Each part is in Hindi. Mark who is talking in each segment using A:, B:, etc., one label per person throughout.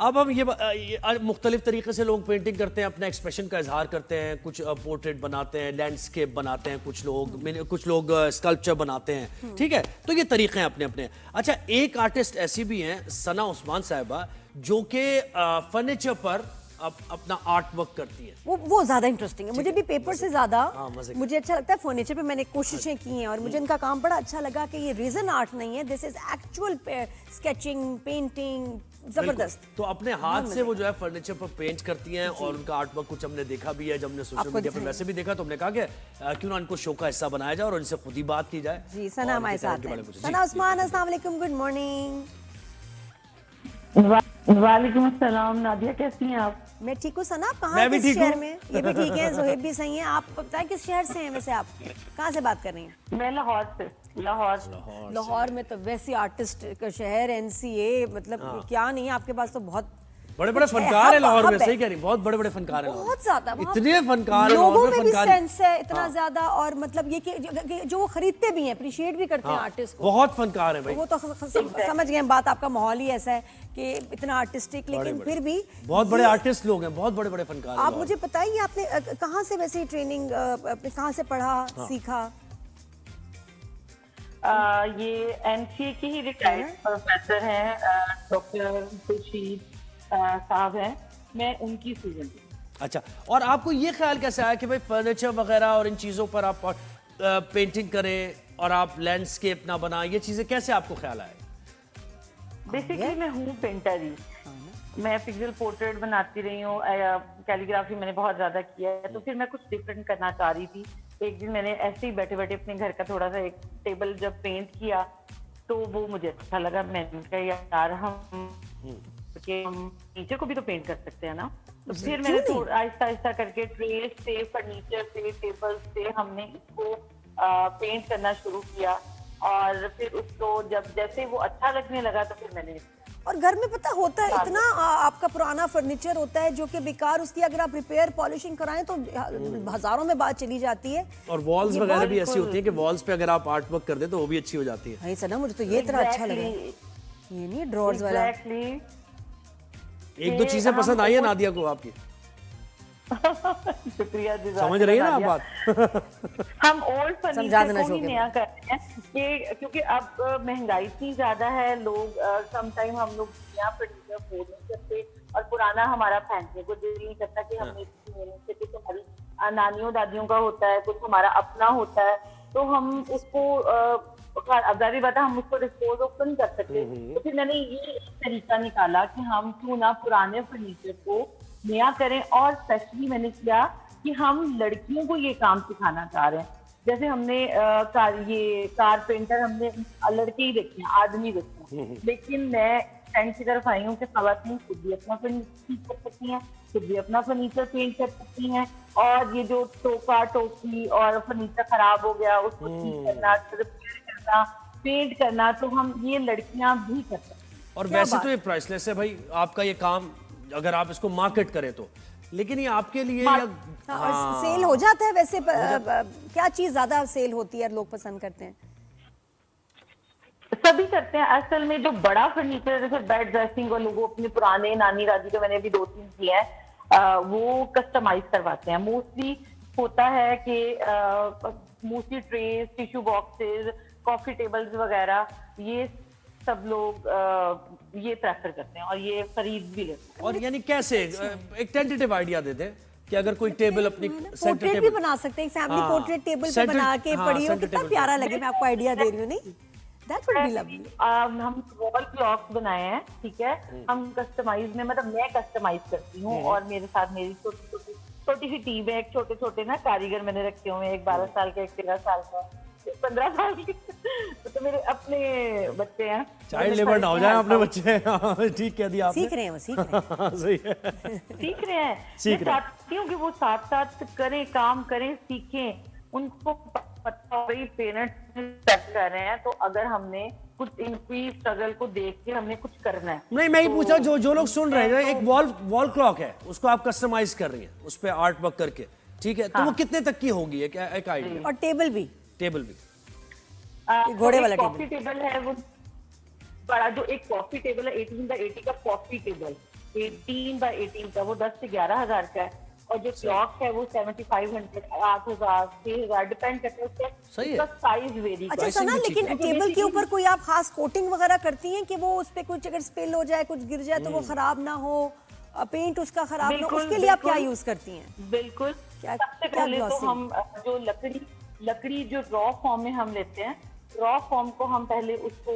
A: अब हम ये मुख्तलिफ तरीके से लोग पेंटिंग करते हैं, अपने एक्सप्रेशन का इजहार करते हैं। कुछ पोर्ट्रेट बनाते हैं, लैंडस्केप बनाते हैं, कुछ लोग स्कल्पचर बनाते हैं। ठीक है, तो ये तरीके हैं अपने अपने। अच्छा, एक आर्टिस्ट ऐसी भी हैं सना उस्मान साहिबा, जो कि फर्नीचर पर अपना आर्ट वर्क करती है।
B: वो ज्यादा इंटरेस्टिंग है। मुझे भी पेपर से ज्यादा मुझे अच्छा लगता है। फर्नीचर पे मैंने कोशिशें की हैं और मुझे इनका काम बड़ा अच्छा लगा कि ये रीजन आर्ट नहीं है, this is actual sketching, painting, जबरदस्त।
A: तो अपने हाथ से वो जो है फर्नीचर पर पेंट करती हैं और उनका आर्ट वर्क कुछ हमने देखा भी है। जब हमने सोशल मीडिया पर वैसे भी देखा तो हमने कहा कि क्यों ना इनको शो का हिस्सा बनाया जाए और इनसे खुद ही बात की जाए।
B: जी, सना हमारे साथ है। सना उस्मान, अस्सलाम वालेकुम, गुड मॉर्निंग।
C: वालेकुम अस्सलाम। नादिया कैसी हैं आप?
B: मैं ठीक हूँ सना। आप कहाँ, किस शहर में? ये भी ठीक है, ज़ोहेब भी सही है। आप बताएं किस शहर से हैं वैसे, आप कहाँ से बात कर रही हैं?
C: मैं लाहौर से।
B: लाहौर में तो वैसे आर्टिस्ट का शहर, एनसीए, मतलब क्या नहीं है आपके पास तो बहुत
A: बड़े बड़े फनकार है लाहौर में। सही कह रही, बहुत बड़े बड़े फनकार है,
B: बहुत ज्यादा।
A: इतने फनकार है,
B: लोगों में भी सेंस है इतना ज्यादा, और मतलब ये कि जो वो खरीदते भी हैं, अप्रिशिएट भी करते हैं आर्टिस्ट को।
A: बहुत फनकार है भाई।
B: वो तो समझ गए बात, आपका माहौल ही ऐसा है कि इतना आर्टिस्टिक, लेकिन फिर भी
A: बहुत बड़े आर्टिस्ट लोग हैं, बहुत बड़े बड़े फनकार।
B: आप मुझे बताइए, आपने कहाँ से वैसे ट्रेनिंग, कहाँ से पढ़ा, सीखा?
C: ये एनसीए के ही रिटायर्ड प्रोफेसर हैं, डॉक्टर खुर्शीद साहब हैं। मैं उनकी स्टूडेंट हूँ।
A: अच्छा, और आपको ये ख्याल कैसे आया कि भाई फर्नीचर वगैरह और इन चीज़ों पर आप पेंटिंग करें और आप लैंडस्केप ना बनाएं, ये चीज़ें कैसे आपको ख्याल आए?
C: बेसिकली मैं हूँ पेंटर ही। मैं पिक्सल पोर्ट्रेट बनाती रही हूँ, कैलीग्राफी मैंने बहुत ज्यादा किया है। तो फिर मैं कुछ डिफरेंट करना चाह रही थी। एक दिन मैंने ऐसे ही बैठे बैठे अपने घर का थोड़ा सा एक टेबल जब पेंट किया तो वो मुझे अच्छा लगा। मैंने कहा यार हम नीचे को भी तो पेंट कर सकते हैं ना। तो फिर मैंने आहिस्ता आहिस्ता करके ट्रे से, फर्नीचर से, टेबल से हमने इसको पेंट करना शुरू किया। और फिर उसको जब जैसे वो अच्छा लगने लगा तो फिर मैंने,
B: और घर में पता होता है इतना आपका पुराना फर्नीचर होता है जो कि बेकार, उसकी अगर आप रिपेयर पॉलिशिंग कराएं तो हजारों में बात चली जाती है।
A: और वॉल्स वगैरह भी ऐसी होती है कि वॉल्स पे अगर आप आर्ट वर्क कर दे तो वो भी अच्छी हो जाती है।
B: नहीं सना, मुझे तो ये इतना अच्छा लगा, ये नहीं ड्रॉर्स वाला।
A: एक दो चीजें पसंद आई है नादिया को आपकी?
C: शुक्रिया,
A: समझ रही है ना आप बात?
C: हम ओल्ड फर्नीचर को ही नया कर रहे हैं कि क्योंकि अब महंगाई इतनी ज्यादा है, लोग समटाइम हम लोग नया फर्नीचर अफोर्ड नहीं करते और पुराना हमारा फेंकने को दिल नहीं करता कि हमने इसकी मेहनत से, कुछ हमारी नानियों दादियों का होता है, कुछ हमारा अपना होता है, तो हम उसको अब्दारी बात है, हम उसको डिस्पोज ऑफ नहीं कर सकते। तो फिर मैंने ये तरीका निकाला कि हम क्यों ना पुराने फर्नीचर को नया करें। और स्पेशली मैंने किया कि हम लड़कियों को ये काम सिखाना चाह रहे हैं। जैसे हमने कारपेंटर हमने लड़के ही देखे हैं, आदमी देखे हैं, लेकिन मैं फ्रेंड की तरफ आई हूँ कि खवातीन खुद भी अपना फर्नीचर कर सकती हैं, खुद भी अपना फर्नीचर पेंट कर सकती हैं। और ये जो टोका टोकी और फर्नीचर खराब हो गया उसको ठीक करना, रिपेयर करना, पेंट करना, तो हम ये लड़कियां भी कर सकते हैं।
A: और वैसे तो ये प्राइसलेस है भाई आपका ये काम, अगर आप इसको मार्केट करें तो। लेकिन ये आपके लिए
B: सेल हो जाता है वैसे? क्या चीज ज्यादा सेल होती है, लोग पसंद करते हैं?
C: सभी करते हैं असल में। जो बड़ा फर्नीचर जैसे बेड ड्रेसिंग और लोगों अपने पुराने नानी दादी के, मैंने भी 2-3 किए हैं, वो कस्टमाइज करवाते हैं। मोस्टली होता है कि mostly trace, tissue boxes, coffee tables वगैरह, ये सब लोग ये प्रेफर करते हैं और ये खरीद भी लेते हैं।
A: और यानी कैसे एक टेंटेटिव आइडिया दे दें कि अगर कोई टेबल अपनी
B: पोर्ट्रेट भी बना सकते हैं, फैमिली पोर्ट्रेट टेबल पे बना के पड़ी हो, कितना प्यारा लगे। मैं आपको आइडिया दे रही हूँ, नहीं दैट वुड बी लवली।
C: हम वॉल क्लॉक्स बनाए हैं, ठीक है। हम कस्टमाइज में, मतलब मैं कस्टमाइज करती हूँ और मेरे साथ मेरी छोटी सी टीम है। एक छोटे छोटे ना कारीगर मैंने रखे हुए हैं, एक 12 साल का, एक 13 साल का, 15 साल की। तो मेरे अपने बच्चे हैं।
A: चाइल्ड लेबर ना हो जाए अपने बच्चे। ठीक कह दिया आपने।
B: सीख रहे हैं वो, सीख रहे हैं।
A: सही है,
C: सीख रहे हैं। मैं चाहती हूँ कि वो साथ साथ करें, काम करें, सीखें। उनको पता हो गई पेरेंट्स कर रहे हैं, तो अगर हमने कुछ इनकी स्ट्रगल को देख के हमने कुछ करना है।
A: नहीं, मैं ही पूछा, जो लोग सुन रहे हैं, एक वॉल क्लॉक है, उसको आप कस्टमाइज कर रही हैं, उस पे आर्ट वर्क करके, ठीक है, तो वो कितने तक की होगी? एक आइडिया।
B: और टेबल भी
C: घोड़े वाला कॉफी टेबल है वो बड़ा, जो एक कॉफी टेबल है 18 बाय 80 का कॉफी टेबल, 18 बाय 18 का, वो 10 से 11,000 का है। और जो क्लॉक है वो 7500, 8,000, 6,000 डिपेंड करता है
A: सही है।
C: उसका साइज वेरी
B: अच्छा सना, लेकिन टेबल के ऊपर कोई आप खास कोटिंग वगैरह करती हैं कि वो उस पे कुछ अगर स्पिल हो जाए, कुछ गिर जाए तो वो खराब ना हो, पेंट उसका खराब ना हो, उसके लिए आप क्या यूज करती हैं?
C: बिल्कुल। सबसे पहले तो हम जो लकड़ी जो रॉ फॉर्म में हम लेते हैं, रॉ फॉर्म को हम पहले उसको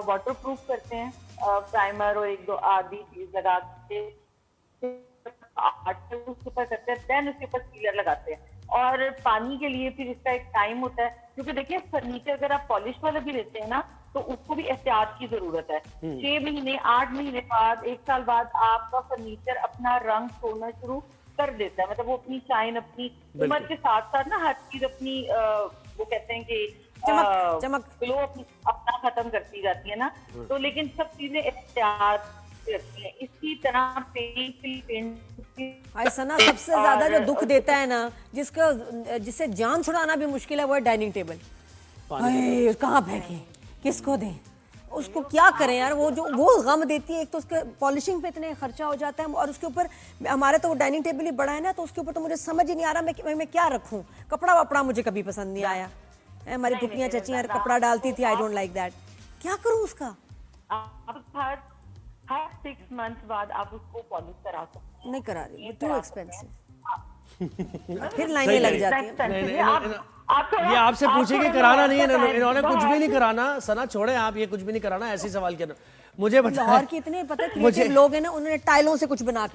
C: वाटर प्रूफ करते हैं, प्राइमर और एक दो आदि चीज लगा के उसके ऊपर करते हैं, देन उसके ऊपर सीलर लगाते हैं। और पानी के लिए फिर इसका एक टाइम होता है, क्योंकि देखिए फर्नीचर अगर आप पॉलिश वाला भी लेते हैं ना तो उसको भी एहतियात की जरूरत है। 6 महीने 8 महीने बाद, 1 साल बाद आपका फर्नीचर अपना रंग छोड़ना शुरू कर देता है, मतलब वो अपनी शाइन, अपनी उम्र के साथ साथ ना हर चीज अपनी वो कहते हैं कि
B: चमक
C: ग्लो अपना खत्म करती जाती है ना। तो लेकिन सब चीजें एहतियात रखती हैं। इसी तरह पेंट
B: भाई सना, सबसे ज्यादा जो दुख देता है ना, जिससे जान छुड़ाना भी मुश्किल है, वो है डाइनिंग टेबल। कहाँ फेंके, किसको दें, उसको क्या करें यार, वो गम देती है। एक तो उसके पॉलिशिंग पे इतने खर्चा हो जाता है, और उसके ऊपर हमारे तो वो डाइनिंग टेबल ही बड़ा है ना, तो उसके ऊपर तो मुझे समझ ही नहीं आ रहा मैं क्या रखूं। कपड़ा वपड़ा मुझे कभी पसंद नहीं आया, हमारी पुप्पियां चचियां कपड़ा डालती थी, आई डोंट लाइक दैट। क्या करूं उसका?
C: हर 6 मंथ्स बाद आप उसको पॉलिश करा सकते हैं।
B: नहीं करा रही, टू एक्सपेंसिव। फिर लाइनें लग जाती हैं।
A: ये आपसे पूछेंगे, कराना नहीं है इन्होंने कुछ भी नहीं कराना। सना छोड़े आप, ये कुछ भी नहीं कराना, ऐसे सवाल करना। मुझे
B: लाहौर की इतने पता क्रिएटिव लोग हैं ना, उन्होंने टाइलों से कुछ बना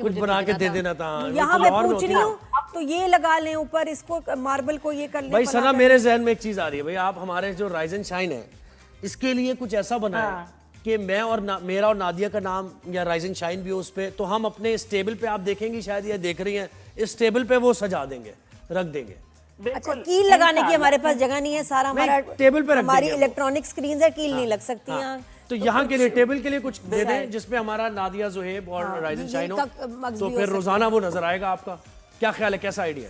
B: के दे देना था। यहाँ मैं पूछ रही हूँ तो ये लगा लें ऊपर, इसको मार्बल को ये कर लें।
A: भाई सना, मेरे जहन में एक चीज आ रही है, भाई आप हमारे जो राइज एंड शाइन है इसके लिए कुछ ऐसा बनाए कि मैं और मेरा और नादिया का नाम या राइज एंड शाइन भी हो उस पे, तो हम अपने इस टेबल पे, आप देखेंगी शायद ये देख रही हैं, इस टेबल पे वो सजा देंगे, रख देंगे।
B: अच्छा, कील लगाने की हमारे पास जगह नहीं है, सारा हमारा
A: टेबल पे रख
B: हमारी इलेक्ट्रॉनिक स्क्रीन है, कील नहीं लग सकती यहाँ।
A: तो यहाँ के लिए टेबल के लिए कुछ दे दें जिसमें हमारा नादिया, जुहेब और राइज एंड शाइन हो, तो फिर रोजाना वो नजर आएगा। आपका क्या ख्याल है, कैसा आइडिया?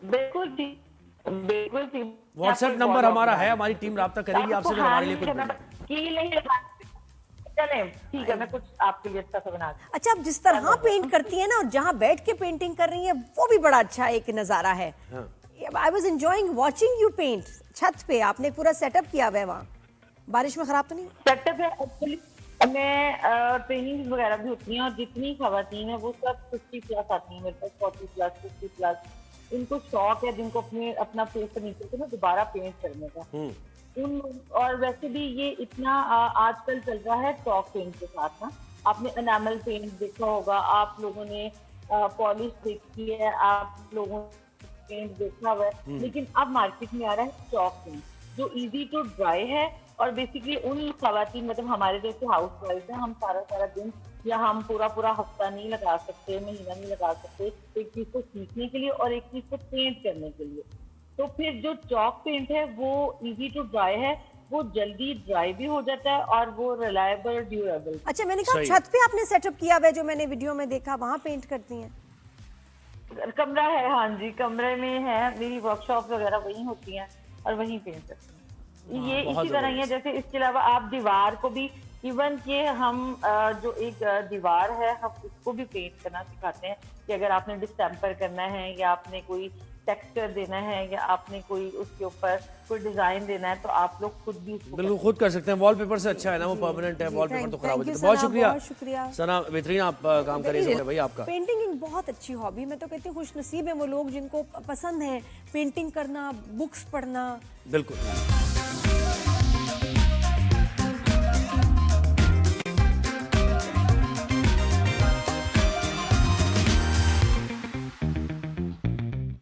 C: बिल्कुल ठीक, बिल्कुल ठीक।
A: व्हाट्सएप नंबर हमारा है, हमारी टीम राब्ता करेगी आपसे, अगर हमारे लिए कुछ
C: चले, ठीक है, मैं कुछ आपके लिए अच्छा सा बना।
B: अच्छा, आप जिस तरह पेंट करती है ना, और जहाँ बैठ के पेंटिंग कर रही है, वो भी बड़ा अच्छा एक नजारा है। I was enjoying watching you paint. छत पे आपने पूरा सेटअप किया हुआ है, वहाँ बारिश में खराब तो नहीं?
C: सेटअप है एक्चुअली, मैं ट्रेनिंग वगैरह भी होती हैं, और जितनी खवातीन है वो सब 50+ आती हैं मेरे पास, 40+, 50+। इनको शौक है, जिनको अपना फर्नीचर को ना दोबारा पेंट करने का। और वैसे भी ये इतना आजकल चल रहा है चॉक पेंट के साथ ना। आपने एनामल पेंट देखा होगा, आप लोगों ने पॉलिश देखी है, आप लोगों ने पेंट देखा हुआ है, लेकिन अब मार्केट में आ रहा है चॉक पेंट, जो इजी टू ड्राई है। और बेसिकली उन खवातीन, मतलब हमारे जैसे हाउस वाइफ है, हम सारा दिन या हम पूरा हफ्ता नहीं लगा सकते, महीना नहीं लगा सकते एक चीज को सीखने के लिए और एक चीज को पेंट करने के लिए। तो फिर जो चॉक पेंट है वो इजी टू ड्राई है, वो जल्दी ड्राई भी हो जाता है, और वो रिलायबल, ड्यूरेबल।
B: अच्छा, मैंने कहा छत पे आपने सेटअप किया हुआ है, जो मैंने वीडियो में देखा, वहाँ पेंट करती हैं?
C: कमरा है, हाँ जी, कमरे में है, मेरी वर्कशॉप वगैरह वहीं होती हैं और वहीं पेंट करती हैं। ये इसी तरह ही है। जैसे इसके अलावा आप दीवार को भी, इवन ये हम जो एक दीवार है, हम उसको भी पेंट करना सिखाते हैं कि अगर आपने डिस्टेम्पर करना है, या आपने कोई टेक्सचर देना है, या आपने कोई उसके ऊपर कोई डिजाइन देना है, तो आप लोग खुद भी
A: बिल्कुल खुद कर सकते हैं। वॉलपेपर से अच्छा है ना, वो परमानेंट है, वॉलपेपर तो खराब हो जाता है। बहुत शुक्रिया सना, बेहतरीन आप काम करिए भाई। आपका
B: पेंटिंग एक बहुत अच्छी हॉबी, मैं तो कहती हूँ खुश नसीब है वो लोग जिनको पसंद है पेंटिंग करना, बुक्स पढ़ना।
A: बिल्कुल।